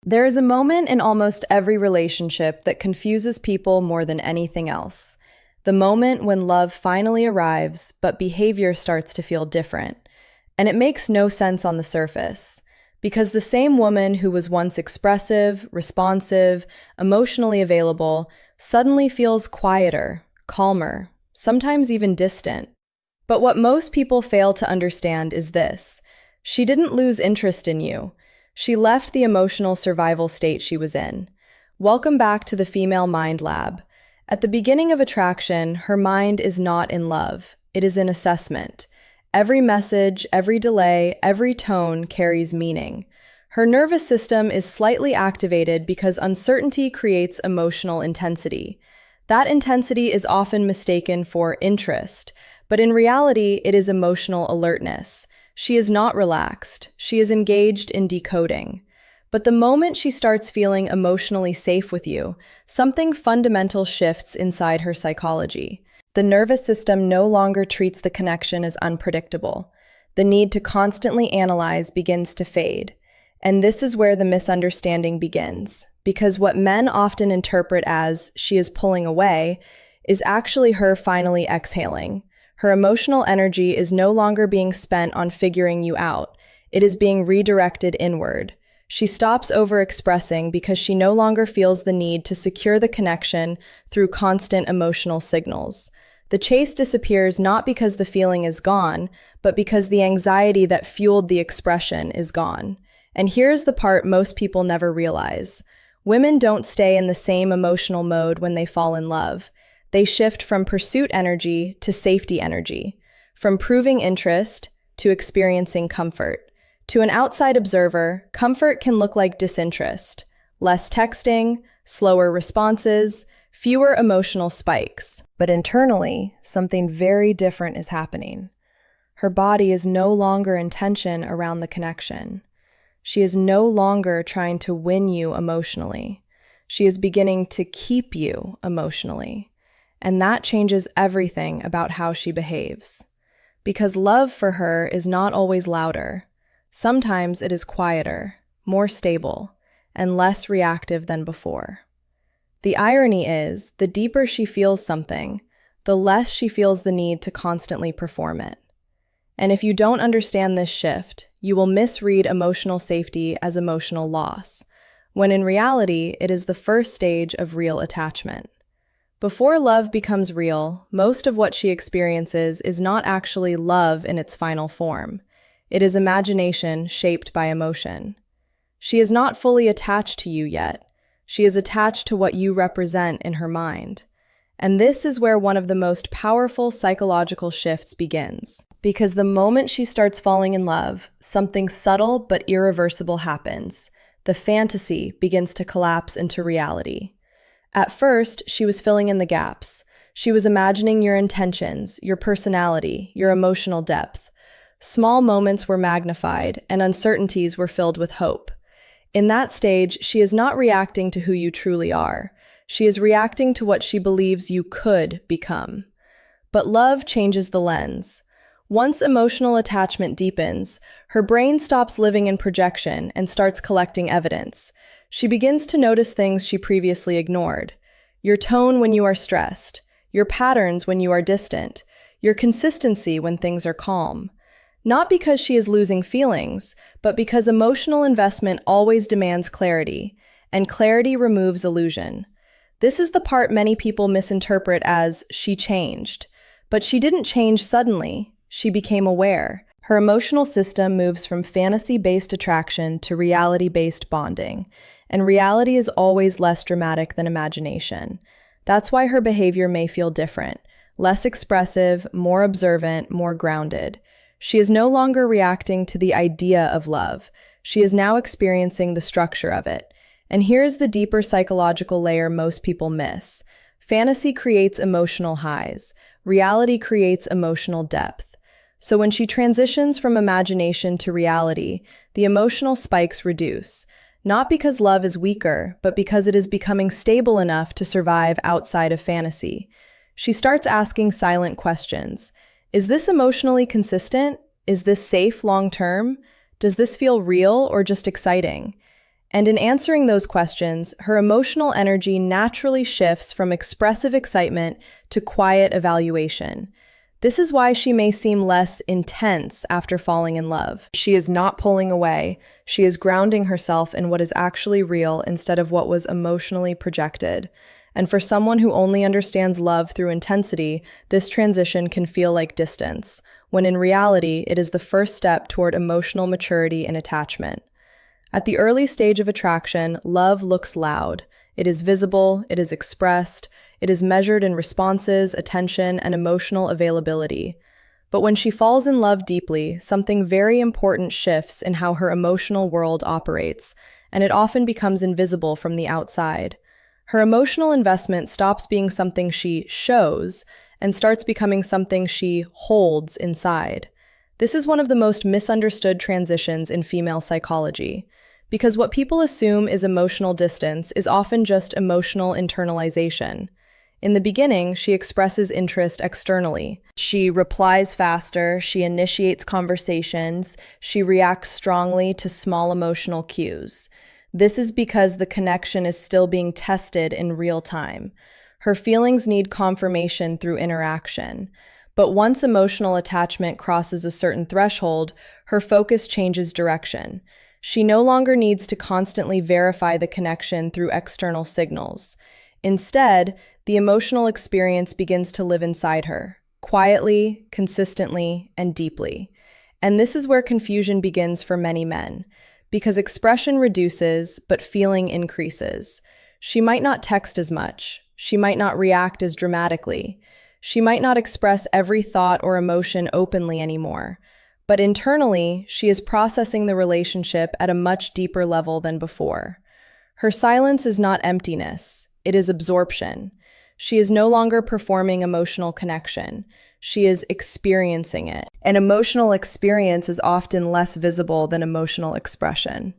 There is a moment in almost every relationship that confuses people more than anything else. The moment when love finally arrives, but behavior starts to feel different. And it makes no sense on the surface, because the same woman who was once expressive, responsive, emotionally available, suddenly feels quieter, calmer, sometimes even distant. But what most people fail to understand is this: she didn't lose interest in you. She left the emotional survival state she was in. Welcome back to the Female Mind Lab. At the beginning of attraction, her mind is not in love. It is in assessment. Every message, every delay, every tone carries meaning. Her nervous system is slightly activated because uncertainty creates emotional intensity. That intensity is often mistaken for interest, but in reality, it is emotional alertness. She is not relaxed. She is engaged in decoding. But the moment she starts feeling emotionally safe with you, something fundamental shifts inside her psychology. The nervous system no longer treats the connection as unpredictable. The need to constantly analyze begins to fade. And this is where the misunderstanding begins, because what men often interpret as "she is pulling away" is actually her finally exhaling. Her emotional energy is no longer being spent on figuring you out. It is being redirected inward. She stops overexpressing because she no longer feels the need to secure the connection through constant emotional signals. The chase disappears not because the feeling is gone, but because the anxiety that fueled the expression is gone. And here's the part most people never realize. Women don't stay in the same emotional mode when they fall in love. They shift from pursuit energy to safety energy, from proving interest to experiencing comfort. To an outside observer, comfort can look like disinterest, less texting, slower responses, fewer emotional spikes. But internally, something very different is happening. Her body is no longer in tension around the connection. She is no longer trying to win you emotionally. She is beginning to keep you emotionally. And that changes everything about how she behaves. Because love for her is not always louder. Sometimes it is quieter, more stable, and less reactive than before. The irony is, the deeper she feels something, the less she feels the need to constantly perform it. And if you don't understand this shift, you will misread emotional safety as emotional loss, when in reality, it is the first stage of real attachment. Before love becomes real, most of what she experiences is not actually love in its final form. It is imagination shaped by emotion. She is not fully attached to you yet. She is attached to what you represent in her mind. And this is where one of the most powerful psychological shifts begins. Because the moment she starts falling in love, something subtle but irreversible happens. The fantasy begins to collapse into reality. At first, she was filling in the gaps. She was imagining your intentions, your personality, your emotional depth. Small moments were magnified, and uncertainties were filled with hope. In that stage, she is not reacting to who you truly are. She is reacting to what she believes you could become. But love changes the lens. Once emotional attachment deepens, her brain stops living in projection and starts collecting evidence. She begins to notice things she previously ignored. Your tone when you are stressed, your patterns when you are distant, your consistency when things are calm. Not because she is losing feelings, but because emotional investment always demands clarity, and clarity removes illusion. This is the part many people misinterpret as "she changed." But she didn't change suddenly. She became aware. Her emotional system moves from fantasy-based attraction to reality-based bonding. And reality is always less dramatic than imagination. That's why her behavior may feel different, less expressive, more observant, more grounded. She is no longer reacting to the idea of love. She is now experiencing the structure of it. And here's the deeper psychological layer most people miss. Fantasy creates emotional highs. Reality creates emotional depth. So when she transitions from imagination to reality, the emotional spikes reduce. Not because love is weaker, but because it is becoming stable enough to survive outside of fantasy. She starts asking silent questions. Is this emotionally consistent? Is this safe long-term? Does this feel real or just exciting? And in answering those questions, her emotional energy naturally shifts from expressive excitement to quiet evaluation. This is why she may seem less intense after falling in love. She is not pulling away. She is grounding herself in what is actually real instead of what was emotionally projected. And for someone who only understands love through intensity, this transition can feel like distance, when in reality, it is the first step toward emotional maturity and attachment. At the early stage of attraction, love looks loud. It is visible, it is expressed, it is measured in responses, attention, and emotional availability. But when she falls in love deeply, something very important shifts in how her emotional world operates, and it often becomes invisible from the outside. Her emotional investment stops being something she shows and starts becoming something she holds inside. This is one of the most misunderstood transitions in female psychology, because what people assume is emotional distance is often just emotional internalization. In the beginning, she expresses interest externally. She replies faster, she initiates conversations, she reacts strongly to small emotional cues. This is because the connection is still being tested in real time. Her feelings need confirmation through interaction. But once emotional attachment crosses a certain threshold, her focus changes direction. She no longer needs to constantly verify the connection through external signals. Instead, the emotional experience begins to live inside her, quietly, consistently, and deeply. And this is where confusion begins for many men, because expression reduces, but feeling increases. She might not text as much. She might not react as dramatically. She might not express every thought or emotion openly anymore. But internally, she is processing the relationship at a much deeper level than before. Her silence is not emptiness, it is absorption. She is no longer performing emotional connection. She is experiencing it. An emotional experience is often less visible than emotional expression.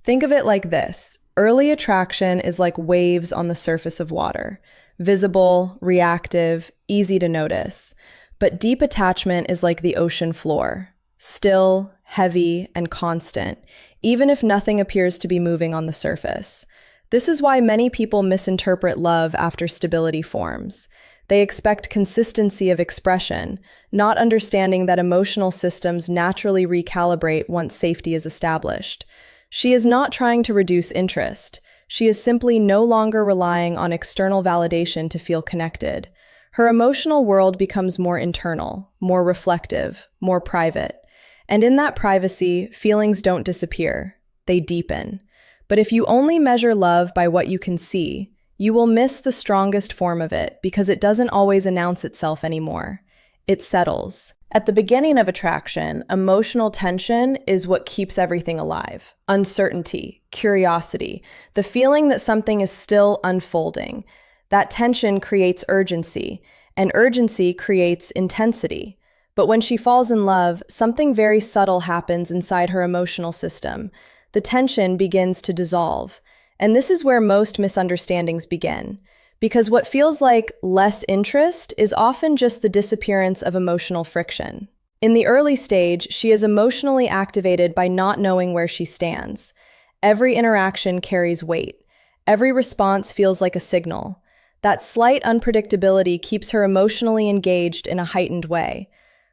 Think of it like this. Early attraction is like waves on the surface of water. Visible, reactive, easy to notice. But deep attachment is like the ocean floor. Still, heavy, and constant, even if nothing appears to be moving on the surface. This is why many people misinterpret love after stability forms. They expect consistency of expression, not understanding that emotional systems naturally recalibrate once safety is established. She is not trying to reduce interest. She is simply no longer relying on external validation to feel connected. Her emotional world becomes more internal, more reflective, more private. And in that privacy, feelings don't disappear, they deepen. But if you only measure love by what you can see, you will miss the strongest form of it because it doesn't always announce itself anymore. It settles. At the beginning of attraction, emotional tension is what keeps everything alive. Uncertainty, curiosity, the feeling that something is still unfolding. That tension creates urgency, and urgency creates intensity. But when she falls in love, something very subtle happens inside her emotional system. The tension begins to dissolve. And this is where most misunderstandings begin. Because what feels like less interest is often just the disappearance of emotional friction. In the early stage, she is emotionally activated by not knowing where she stands. Every interaction carries weight. Every response feels like a signal. That slight unpredictability keeps her emotionally engaged in a heightened way.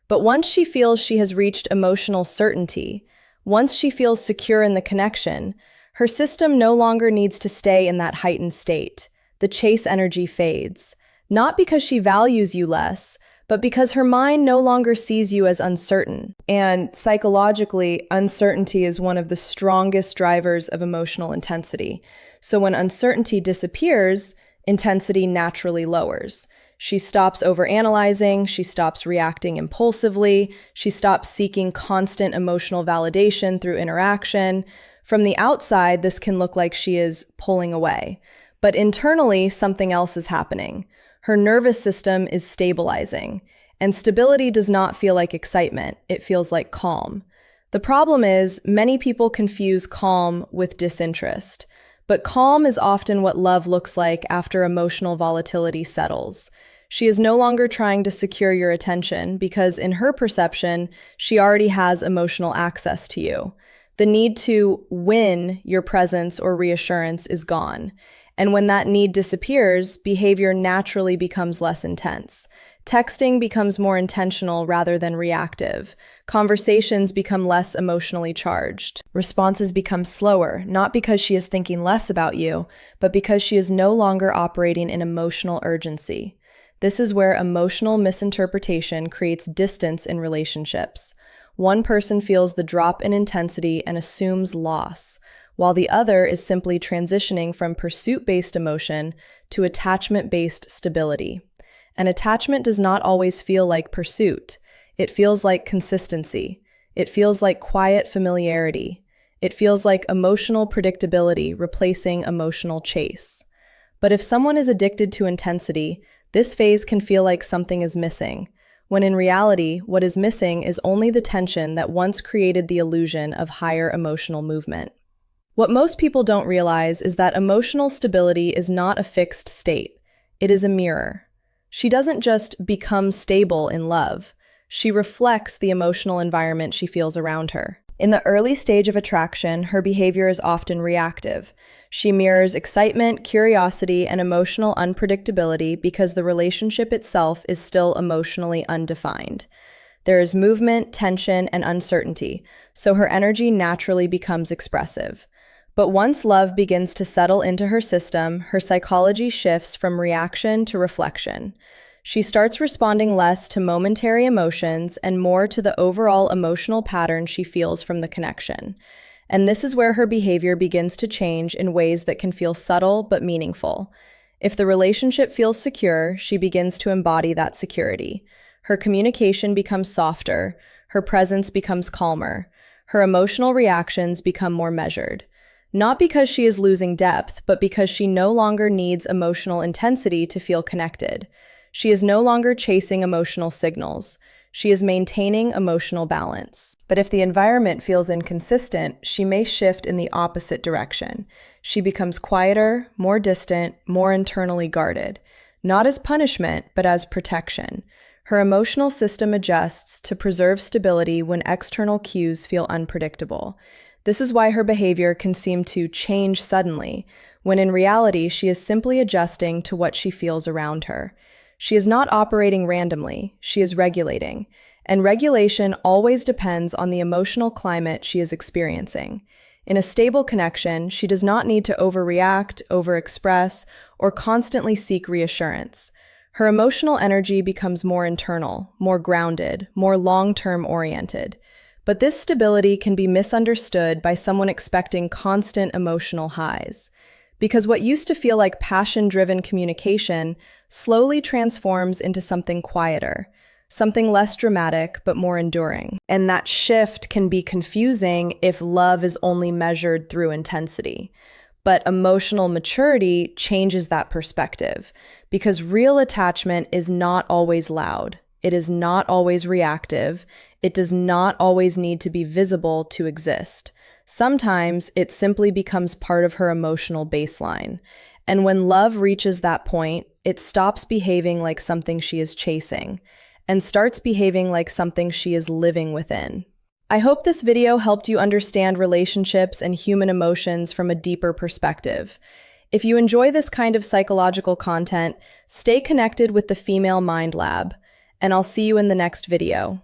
But once she feels she has reached emotional certainty, once she feels secure in the connection, her system no longer needs to stay in that heightened state. The chase energy fades, not because she values you less, but because her mind no longer sees you as uncertain. And psychologically, uncertainty is one of the strongest drivers of emotional intensity. So when uncertainty disappears, intensity naturally lowers. She stops overanalyzing, she stops reacting impulsively, she stops seeking constant emotional validation through interaction. From the outside, this can look like she is pulling away. But internally, something else is happening. Her nervous system is stabilizing. And stability does not feel like excitement, it feels like calm. The problem is, many people confuse calm with disinterest. But calm is often what love looks like after emotional volatility settles. She is no longer trying to secure your attention because in her perception, she already has emotional access to you. The need to win your presence or reassurance is gone. And when that need disappears, behavior naturally becomes less intense. Texting becomes more intentional rather than reactive. Conversations become less emotionally charged. Responses become slower, not because she is thinking less about you, but because she is no longer operating in emotional urgency. This is where emotional misinterpretation creates distance in relationships. One person feels the drop in intensity and assumes loss, while the other is simply transitioning from pursuit-based emotion to attachment-based stability. And attachment does not always feel like pursuit. It feels like consistency. It feels like quiet familiarity. It feels like emotional predictability replacing emotional chase. But if someone is addicted to intensity, this phase can feel like something is missing, when in reality, what is missing is only the tension that once created the illusion of higher emotional movement. What most people don't realize is that emotional stability is not a fixed state. It is a mirror. She doesn't just become stable in love. She reflects the emotional environment she feels around her. In the early stage of attraction, her behavior is often reactive. She mirrors excitement, curiosity, and emotional unpredictability because the relationship itself is still emotionally undefined. There is movement, tension, and uncertainty, so her energy naturally becomes expressive. But once love begins to settle into her system, her psychology shifts from reaction to reflection. She starts responding less to momentary emotions and more to the overall emotional pattern she feels from the connection. And this is where her behavior begins to change in ways that can feel subtle but meaningful. If the relationship feels secure, she begins to embody that security. Her communication becomes softer, her presence becomes calmer, her emotional reactions become more measured. Not because she is losing depth, but because she no longer needs emotional intensity to feel connected. She is no longer chasing emotional signals. She is maintaining emotional balance. But if the environment feels inconsistent, she may shift in the opposite direction. She becomes quieter, more distant, more internally guarded. Not as punishment, but as protection. Her emotional system adjusts to preserve stability when external cues feel unpredictable. This is why her behavior can seem to change suddenly, when in reality she is simply adjusting to what she feels around her. She is not operating randomly, she is regulating, and regulation always depends on the emotional climate she is experiencing. In a stable connection, she does not need to overreact, overexpress, or constantly seek reassurance. Her emotional energy becomes more internal, more grounded, more long-term oriented. But this stability can be misunderstood by someone expecting constant emotional highs. Because what used to feel like passion-driven communication slowly transforms into something quieter, something less dramatic but more enduring. And that shift can be confusing if love is only measured through intensity. But emotional maturity changes that perspective, because real attachment is not always loud. It is not always reactive. It does not always need to be visible to exist. Sometimes it simply becomes part of her emotional baseline. And when love reaches that point, it stops behaving like something she is chasing and starts behaving like something she is living within. I hope this video helped you understand relationships and human emotions from a deeper perspective. If you enjoy this kind of psychological content, stay connected with the Female Mind Lab, and I'll see you in the next video.